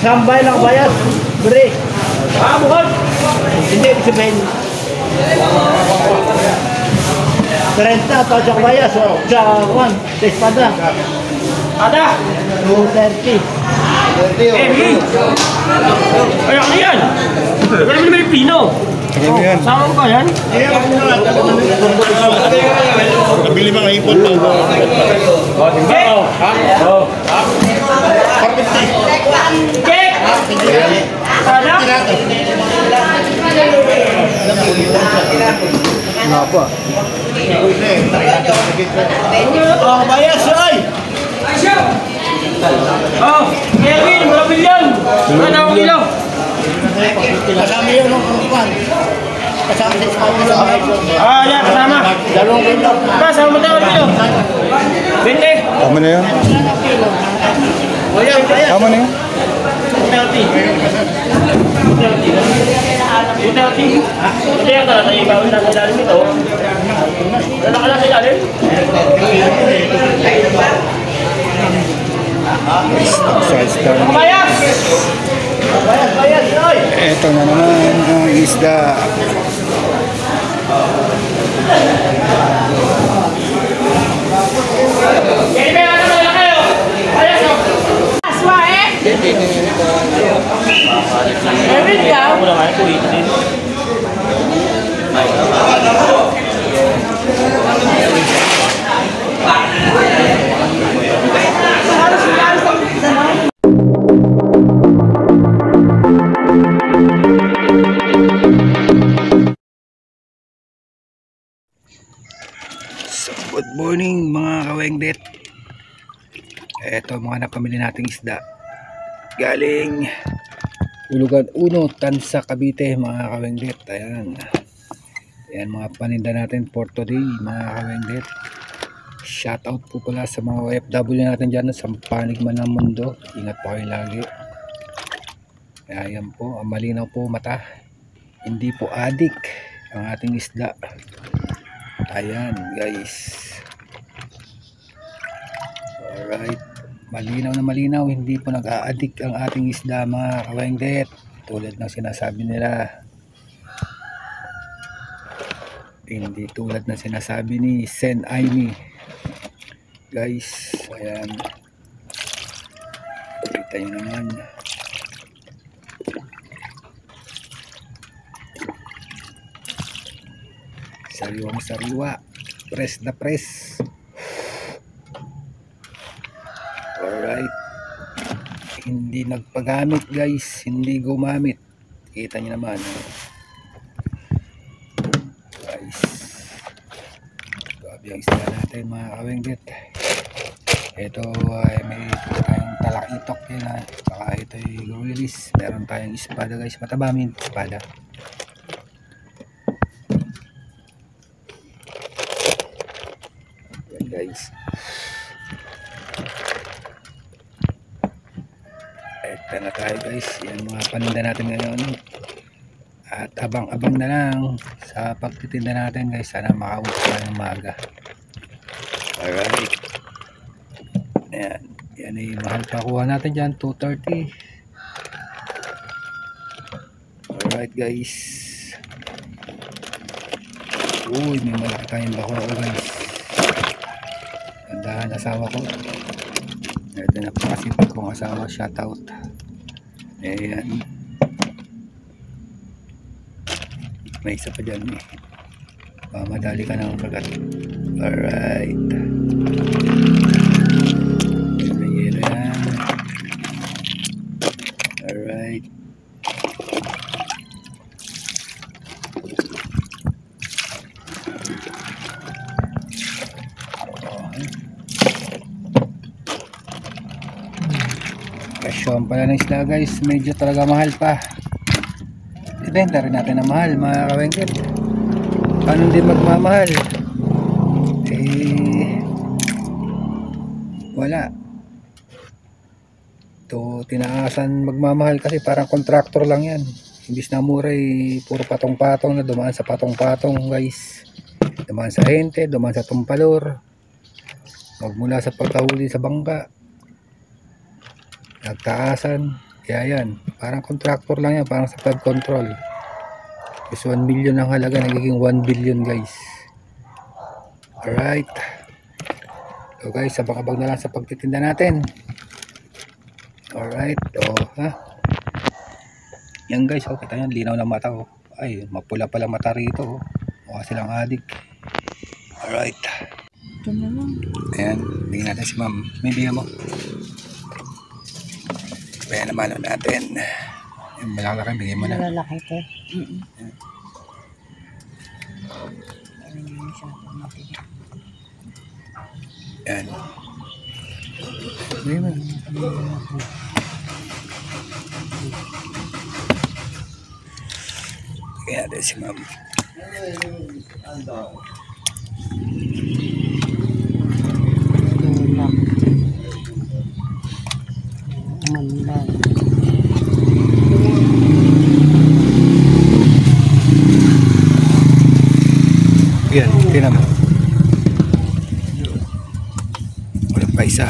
Kasambay lang bayas. Beri. Bukan. Hindi, sabihin. 30 atau sa bayas. Sa kwan. Sa espada. Ada. 230. Ay, ano yan? Ano naman may Pino? Sama ko yan? Nabili mga ipon mo. Cake! Sana? Kenapa? Oh, bayas ay! Oh, Kevin, marami yan! Ano ang ilaw? Kasama yun ng kwan. Kasama sa espada. Ah, yan, kasama. Dalawang kilo. Kasama mo tayo, kilo. 20. Tama na yan? Tama na yan? 230. Hindi yan ka, naibawan na sa ilalim ito. Lalaka lang sa ilalim. Size down. Kabayas! Bayas, oy! Ito na naman ang isda. Kaya ba yan na kayo? Bayas o! Aswa eh! Kevin ka? Ako naman, ito din. Good morning mga kawengdet. Ito mga napamili nating isda. Galing Ulugan 1, Tansa, Cavite mga kawengdet. Ayan. Ayan mga paninda natin for today mga kawengdet. Shout out po pala sa mga OFW natin dyan sa panig man ng mundo. Ingat po kayo lagi. Ayan po, malinaw po mata. Hindi po adik ang ating isda. Ayan guys. Alright. Malinaw na malinaw. Hindi po nag-a-addict ang ating isda mga kawengdet. Tulad ng sinasabi nila. Hindi tulad ng sinasabi ni Sen Aimee. Guys. Ayan. Kita nyo naman. Sariwang sariwa. Press na press. Alright. Hindi nagpagamit guys. Hindi gumamit. Kita nyo naman. Guys. Grabe ang isda natin mga kawengdet. Ito ay may tayong talakitok yun ha. Saka ito ay gorilis. Meron tayong espada guys. Matabamin espada. Yan guys. Ito na tayo guys. Yan mga paninda natin ngayon. At abang-abang na lang sa pagtitinda natin guys. Sana makauwi tayo ng maga. Alright. Ayan. Yan ay mahal pa kuha natin dyan. 230. Alright guys. Uy, may malaki tayong bako guys. Gandahan asawa ko. Ito na po kasi pag kong asawa. Shout out. Ayan. May isa pa dyan eh. Madali ka ng kagat. Alright. Yelo yan. Alright. Presyon pala ng isla guys. Medyo talaga mahal pa. Ibenta rin natin na mahal mga kawengket. Paano din magmamahal? Wala. Ito tinaasan magmamahal kasi parang contractor lang yan. Imbis na mura puro patong-patong na dumaan sa patong-patong guys. Dumaan sa hente, dumaan sa tumpalor. Magmula sa pagkahuli sa bangka. Nagtaasan. Kaya yan, parang contractor lang yan, parang sa flood control. Is 1 million ang halaga, nagiging 1 billion guys. Alright. So guys, sabang-abang na lang sa pagtitinda natin. Alright, ha? Yan guys, kita yan, linaw ng mata ko. Ay, mapula pala mata rito. Mukha silang adik. Alright. Ito na lang. Ayan, bigyan natin si ma'am. May bigyan mo. Kaya naman natin. Yung malaki, bigyan mo na. Malalaki ito. Ayan. Bigyan mo. Bigyan natin si ma'am. Tulak. Mandag. Yan, tinan mo. Wala pa isa.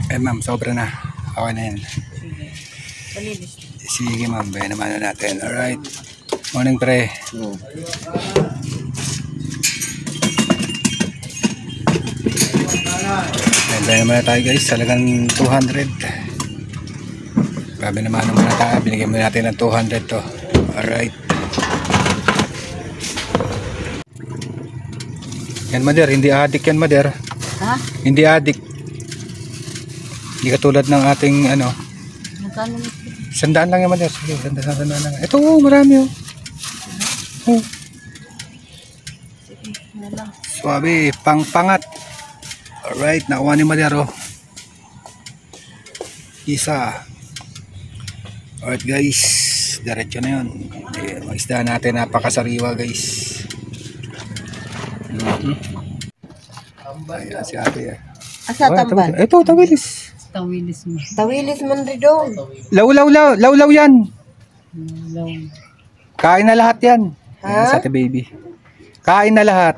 Eh ma'am, sobra na. Okay na yan. Palilis. Sige ma'am, bayan naman na natin. Alright. Morning pre. Bayan naman na tayo guys. Talagang 200. Grabe naman na tayo. Binigyan mo natin ng 200 to. Alright. Yan Mader, hindi adik yan Mader. Ha? Hindi adik. Hindi katulad ng ating ano. Magkano nito? 100 lang yan Mader. Sige, 100 lang. Ito marami oh. Oh. Sige, na lang. Swabe, pangpangat. Alright, nakuha ni Mader oh. Isa. Alright guys, diretso na yun. Mag-isda natin, napakasariwa guys. Ayan si ate. Asa tamban? Ito, tawilis. Tawilis mo. Tawilis man rin doon. Lawlaw yan. Law. Kain na lahat yan. Ha? Ayan, sa ate baby. Kain na lahat.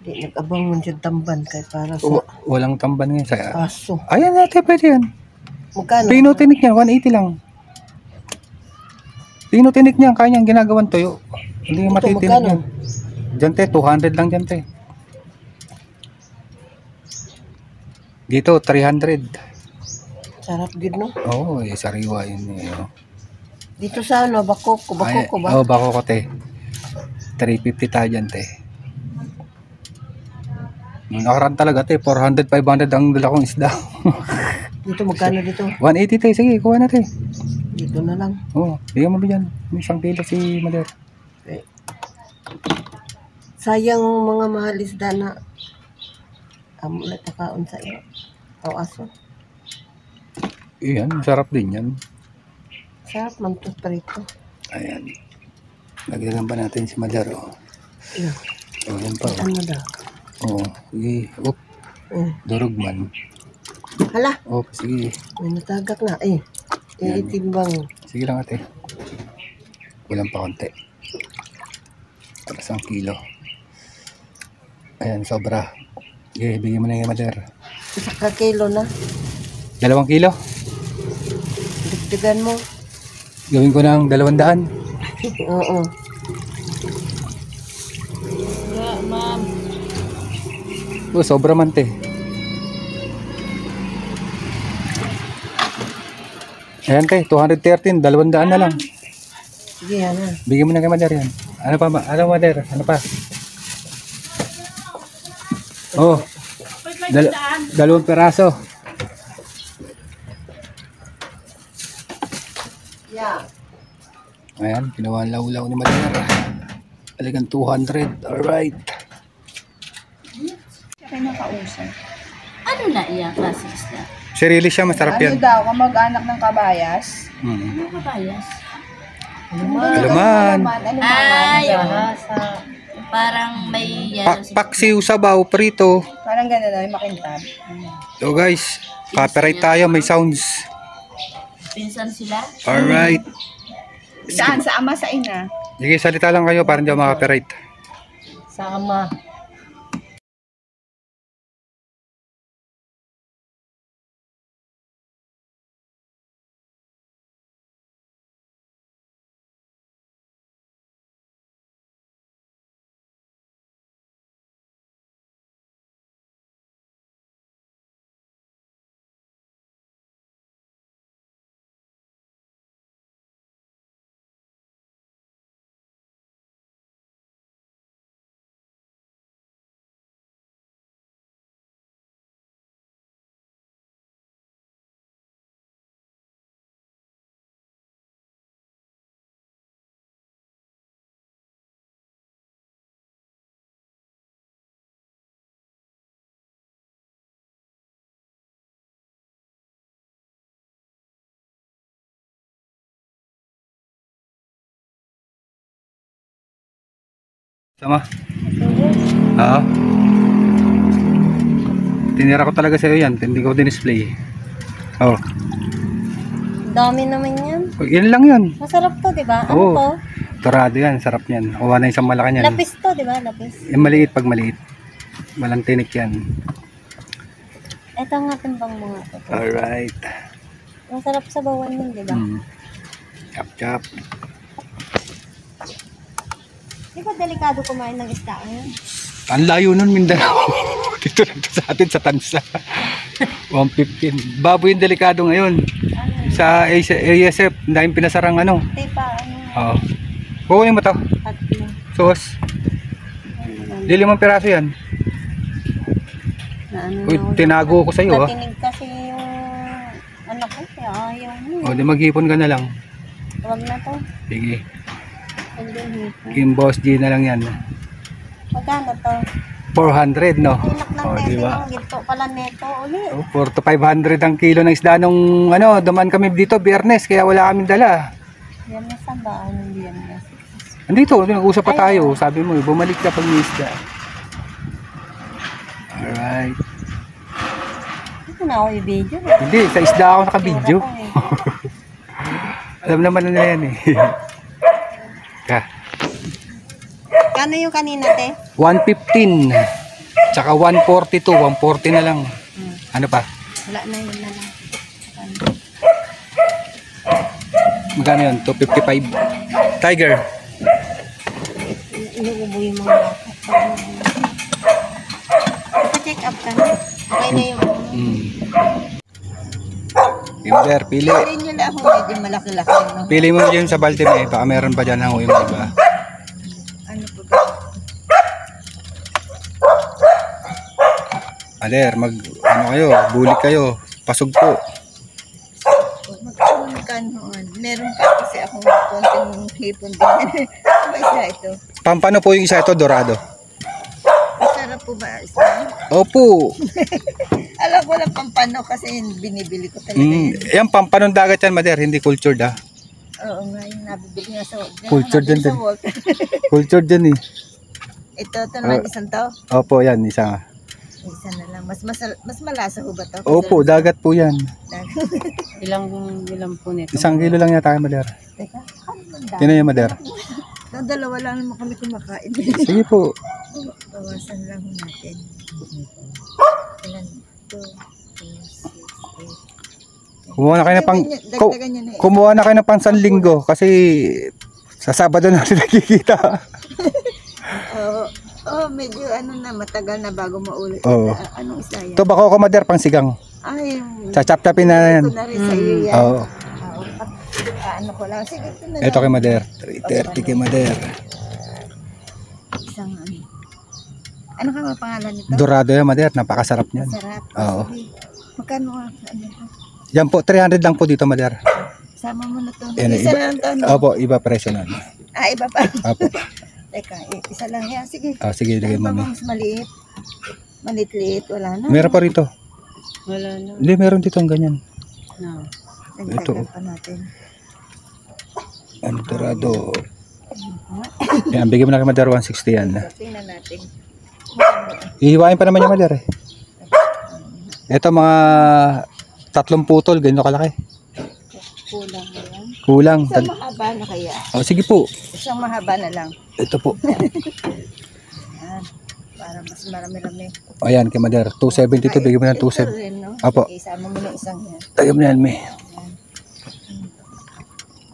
Di nag-abang mo dyan tamban kay para sa Walang tamban ngayon sa... aso. Ayan ate, pwede yan. Magkano? Pinotinik niya, 180 lang. Pinotinik niya, kaya niyang ginagawan toyo. Hindi yung matitinik magkano? yan. Diyan te, 200 lang diyan te. Dito, 300. Sarap din no? Oo, sariwa yun eh. Oh. Dito sa ano, Bakoko ba? Oo, bako ko te. 350 tayo dyan te. Nakaraan talaga te, 400, 500 ang dala kong isda. Dito magkano dito? 180 te, sige, kuha na te. Dito na lang. Oo, bigyan mo ba dyan? May isang kilo si Mader. Okay. Sayang mga mahal isda na amulat na kaon sa iyo. O aso. Iyan, masarap din yan. Sarap man to prito. Ayan. Lagyan ba natin si Mader oh. Iya. Oh, yan pa oh. Ano daw? Oo, sige. Oop, durog man. Hala, Oop, sige. may natagak na eh. Iitimbang. Sige lang ate. Kulang pa konti. Para 1 kilo. Ayan, sobra. Okay, bigyan mo na yung Mader. Isa ka kilo na. 2 kilo? Dagdagan mo. Gawin ko ng 200. Oo. Oh, sobra man te. Ayan te, 213, 200 na lang. Sige, yan na. Bigyan mo na kay Mader yan. Ano pa, ano Mader? Ano pa? Oh, 2 peraso. Yeah. Ayan, ginawa ang laulaw ni Mader. Talagang 200. Alright. Ano na iya klase isda? Sirili siya, masarap yan. Daw, kamag-anak ng kabayas. Ano kabayas? Alaman. Ay, parang may yellow Paksiw, sabaw, prito. Parang gano'n na, makintab. So guys, copyright tayo, may sounds. pinsan sila. Alright. Saan? Sa ama, sa ina? Sige, salita lang kayo para hindi ako makapiright. Sama. Sama? Oo. Tinira ko talaga sa'yo yan. Hindi ko din-display. Oo. Dami naman yan. Yan lang yun. Masarap to, di ba? Ano Oo. to? Dorado yan. Sarap yan. Kuha na isang malaki yan. Lapis to, di ba? Lapis. Yung maliit pag maliit. Walang tinik yan. Ito nga timbang mga to. Alright. Masarap sa bawan yun, di ba? Chop chop. Di ba delikado kumain ng isda ngayon? Ang layo nun, Mindanao. Dito lang to sa atin sa Tansa. 115. Baboy yung delikado ngayon. Sa ASF, dahil pinasarang ano. Di pa, ano, Oo. Kukunin mo to. tatlo. Sauce. Di 5 piraso yan. Na ano Uy, na ako. tinago ko sa'yo, ah. Natinig kasi yung anak ko, kaya ayaw mo. O, di maghipon ka na lang. Huwag na to. Sige. Hindi hito. Kim Boss G na lang yan. Magkano to? 400, no? Pinak ng O, nete di ba? ng ginto pala neto ulit. 4 to 500 ang kilo ng isda nung ano, dumaan kami dito Biyernes, kaya wala kaming dala. Yan na sa ba? Anong yan na? Andito, nag-usap pa tayo. Sabi mo, bumalik ka pag may isda. Alright. Ito na ako i-video. Hindi, sa isda ako naka-video. Alam naman na yan eh. Ka. Kano yung kanina, te? 115. Tsaka 142. 140 na lang. Ano pa? Wala na yun na lang. Magkano yun? 255. Tiger. Inuubo yung mga bata. Ipa-check up ka na. Okay na yung Kinder, pili. Pili nyo lang kung medyo malaki-laki. No? Pili mo dyan sa balde mo eh. Baka meron pa dyan hango yung iba. Ano po ba? Aler, ano kayo, bulik kayo. Pasog po. Magkano? Meron pa kasi akong konting hipon din. Ano ba isa ito? Pampano po yung isa ito, dorado? Masarap po ba isa? Opo. Alam ko lang pampano kasi binibili ko talaga yan. Yan, pampanong dagat yan, Mader. Hindi cultured ah. Oo nga, yung nabibili nga sa Cultured din sa din. Walt. Cultured yan eh. Ito naman isang to. Opo, yan, isa nga. Isa na lang. Mas malasa ho ba to? Opo, dagat po yan. Ilang po nito? 1 kilo lang yata, Mader. Teka, ano man dami? Yun na yan, Mader. Dalawa lang naman kami kumakain. Sige po. Bawasan lang natin. Ilan? 2, 4, 6, 8. Kumuha na kayo ng Dagdagan nyo na eh. kumuha na kayo ng pansanlinggo kasi sa Sabado natin nakikita. Oo, medyo ano na, matagal na bago maulit. Oo. Anong isa yan? Ito bako ko, Mader, pang sigang. Ay, Chachap-chapin na yan. ito na rin sa iyo yan. Oo. Ano ko lang. Sige, ito na Ito lang. kay Mader. 330 kay Mader. Isang ano. Ano ka ba pangalan nito? Dorado yan, Mader. Napakasarap niyan. Sarap. Oo. Sige. Magkano nga? Ano to? Yan po, 300 lang po dito, Mader. Sama mo na to. Yan, Isa iba- na lang to. No? Opo, iba presyo nun. Ah, iba pa. Opo. Teka, isa lang yan. Sige. Sige, lagay Ano mo. ba mas maliit? Maliit-liit. Wala na. Meron pa rito. Wala na. Hindi, meron dito ang ganyan. No. Nagtagal pa natin. Ano, Dorado. Yan, bigyan mo na kay Mader 160 yan. Tingnan natin. Ihiwain pa naman yung Mader eh. Ito mga 3 putol, ganyan kalaki. Kulang na lang. Kulang. Isang mahaba na kaya. Oh, sige po. Isang mahaba na lang. Ito po. Para mas marami-rami. Ayan, kay Mother. 272, bigyan mo ng Ito 270. rin, no? Apo. Sige, isama mo na isang yan. Tayo mo yan, may.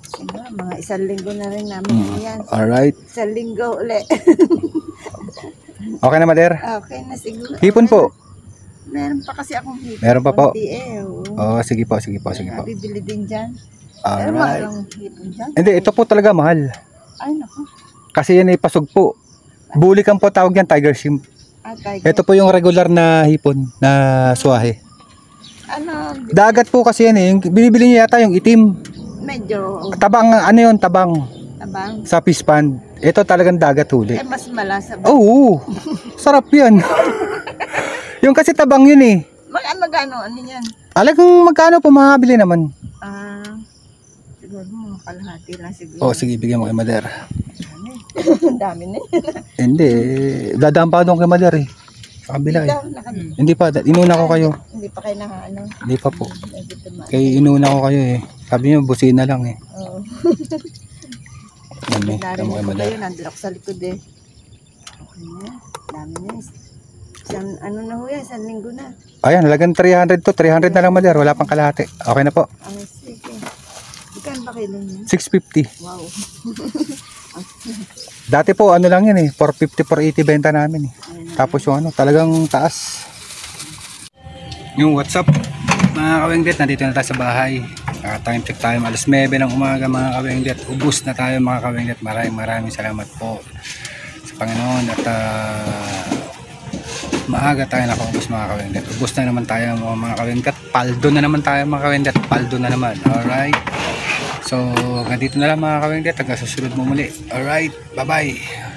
Sige, mga isang linggo na rin namin yan. Alright. Isang linggo ulit. Okay na, Mother? Okay na siguro. Hipon po. Meron pa kasi akong hipon. Meron pa po. Konti eh, oo. Oh, sige po, sige po, sige po. Bibili din dyan. Pero mahal Alright. ang hipon dyan. Hindi, ito po talaga mahal. Ay, naku. Kasi yan ay pasog po. Bulikan po tawag yan, tiger shrimp. Tiger. Ito po yung regular na hipon na swahe. Ano, Dagat po kasi yan eh. Yung binibili niya yata yung itim. medyo Tabang, ano yun, tabang. tabang. Sa fish pond. Ito talagang dagat huli. Eh, mas malasa ba? Oo, sarap yan. Yung kasi tabang yun eh. Magano, ano yan? Alagang magkano po makabili naman? Siguro mga kalahati lang siguro. Oh, sige, bigyan mo kay Mother. Ang dami na yun. Hindi, dadaan pa doon kay Mother eh. Sa kabila eh. Hindi pa, inuna ko kayo. Hindi pa kayo nakaano. Hindi pa po. Medyo tumaan. Kaya inuna ko kayo eh. Sabi niyo, busina lang eh. Oo. Yan eh, tama Narinig kay ko Mother. kayo, nandun ako sa likod eh. Okay na, dami na. Ano na ho yan, isang linggo na. Ayan, halagang 300 to. 300 na lang, Mother. Wala pang kalahati. Okay na po. Sige. Ikan ba kilo niya? 650. Wow. Dati po, ano lang yan eh. 450, 480 benta namin eh. Tapos yung ano, talagang taas. Yung WhatsApp, mga kawengdet, nandito na tayo sa bahay. Time check tayo, alas 9 ng umaga mga kawengdet. Ubus na tayo mga kawengdet. Maraming salamat po sa Panginoon. At maaga tayo nakaubos mga kawengdet. Ubus na naman tayo mga kawengdet. Paldo na naman tayo mga kawengdet. Paldo na naman. Alright. So, ganito na lang mga kawengdet. Hanggang susunod mo muli. Alright. Bye-bye.